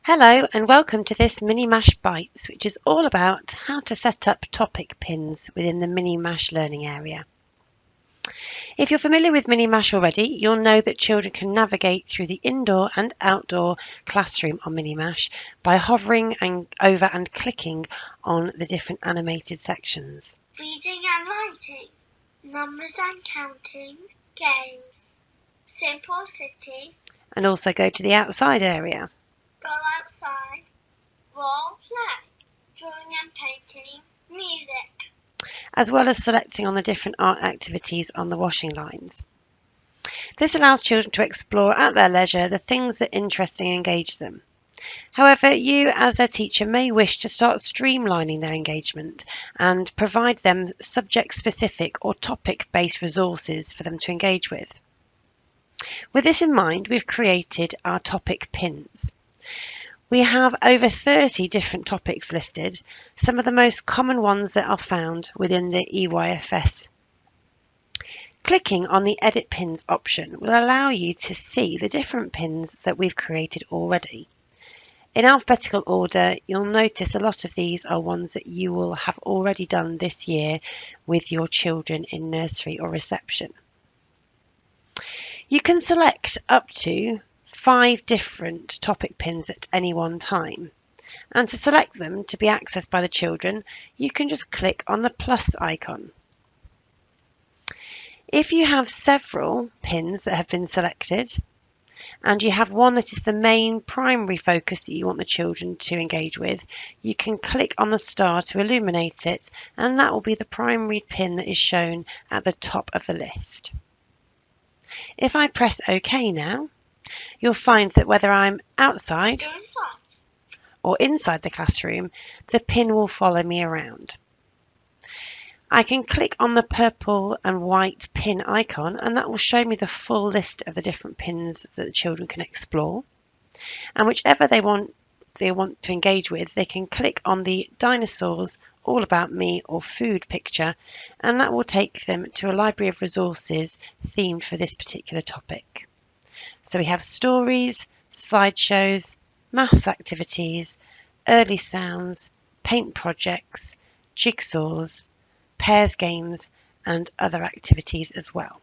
Hello and welcome to this Mini Mash Bites, which is all about how to set up topic pins within the Mini Mash learning area. If you're familiar with Mini Mash already, you'll know that children can navigate through the indoor and outdoor classroom on Mini Mash by hovering over and clicking on the different animated sections. Reading and writing, numbers and counting, games, simple city, And also go to the outside area. go outside, role play, drawing and painting, music. As well as selecting on the different art activities on the washing lines. This allows children to explore at their leisure the things that interest and engage them. However, you as their teacher may wish to start streamlining their engagement and provide them subject-specific or topic-based resources for them to engage with. With this in mind, we've created our topic pins. We have over 30 different topics listed, some of the most common ones that are found within the EYFS. Clicking on the Edit Pins option will allow you to see the different pins that we've created already. In alphabetical order, you'll notice a lot of these are ones that you will have already done this year with your children in nursery or reception. You can select up to 5 different topic pins at any one time. And to select them to be accessed by the children, you can just click on the plus icon. If you have several pins that have been selected, and you have one that is the main primary focus that you want the children to engage with, you can click on the star to illuminate it, and that will be the primary pin that is shown at the top of the list. If I press OK now, you'll find that whether I'm outside or inside the classroom, the pin will follow me around. I can click on the purple and white pin icon, and that will show me the full list of the different pins that the children can explore. And whichever they want to engage with, they can click on the dinosaurs, all about me, or food picture, and that will take them to a library of resources themed for this particular topic. So we have stories, slideshows, maths activities, early sounds, paint projects, jigsaws, pairs games, and other activities as well.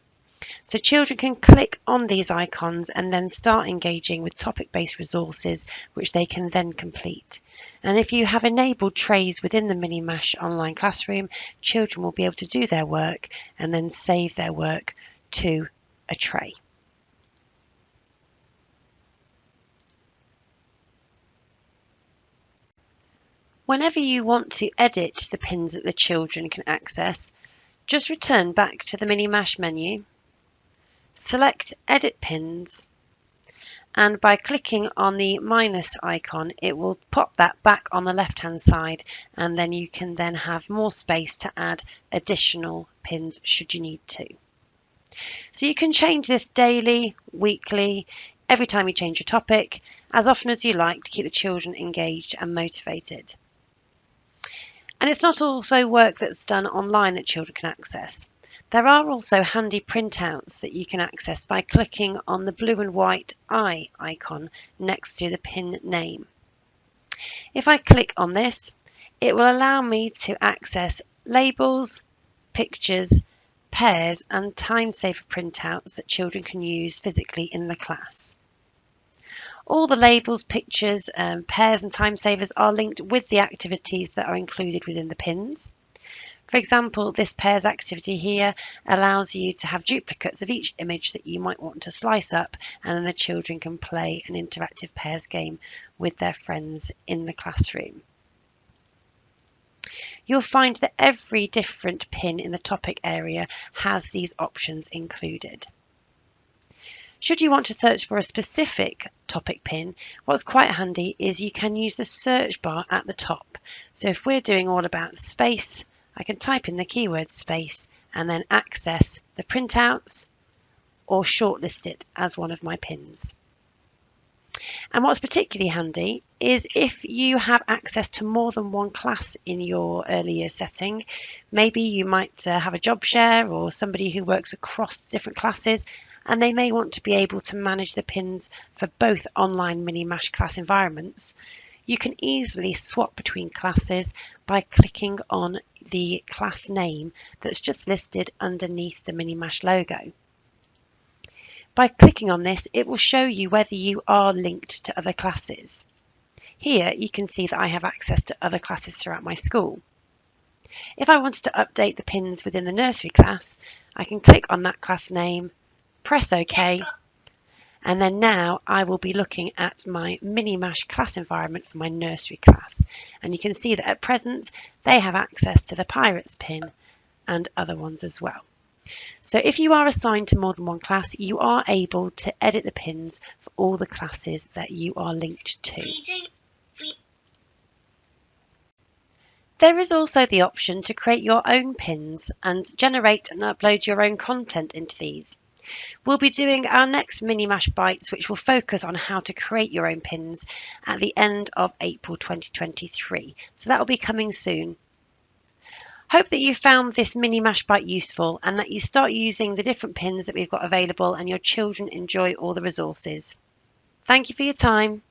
So children can click on these icons and then start engaging with topic-based resources which they can then complete. And if you have enabled trays within the Mini Mash online classroom, children will be able to do their work and then save their work to a tray. Whenever you want to edit the pins that the children can access, just return back to the Mini Mash menu, select Edit Pins, and by clicking on the minus icon, it will pop that back on the left-hand side, and then you can then have more space to add additional pins should you need to. So you can change this daily, weekly, every time you change your topic, as often as you like to keep the children engaged and motivated. And it's not also work that's done online that children can access. There are also handy printouts that you can access by clicking on the blue and white eye icon next to the pin name. If I click on this, it will allow me to access labels, pictures, pairs and time saver printouts that children can use physically in the class. All the labels, pictures, pairs and time savers are linked with the activities that are included within the pins. For example, this pairs activity here allows you to have duplicates of each image that you might want to slice up, and then the children can play an interactive pairs game with their friends in the classroom. You'll find that every different pin in the topic area has these options included. Should you want to search for a specific topic pin, what's quite handy is you can use the search bar at the top. So if we're doing all about space, I can type in the keyword space and then access the printouts or shortlist it as one of my pins. And what's particularly handy is if you have access to more than one class in your early years setting, maybe you might have a job share or somebody who works across different classes, and they may want to be able to manage the pins for both online Mini-Mash class environments, you can easily swap between classes by clicking on the class name that's just listed underneath the Mini-Mash logo. By clicking on this, it will show you whether you are linked to other classes. Here you can see that I have access to other classes throughout my school. If I wanted to update the pins within the nursery class, I can click on that class name, press OK, and then now I will be looking at my Mini-Mash class environment for my nursery class. And you can see that at present they have access to the Pirates pin and other ones as well. So if you are assigned to more than one class, you are able to edit the pins for all the classes that you are linked to. There is also the option to create your own pins and generate and upload your own content into these. We'll be doing our next Mini-Mash Bites, which will focus on how to create your own pins at the end of April 2023. So that will be coming soon. Hope that you found this Mini-Mash Bite useful and that you start using the different pins that we've got available and your children enjoy all the resources. Thank you for your time.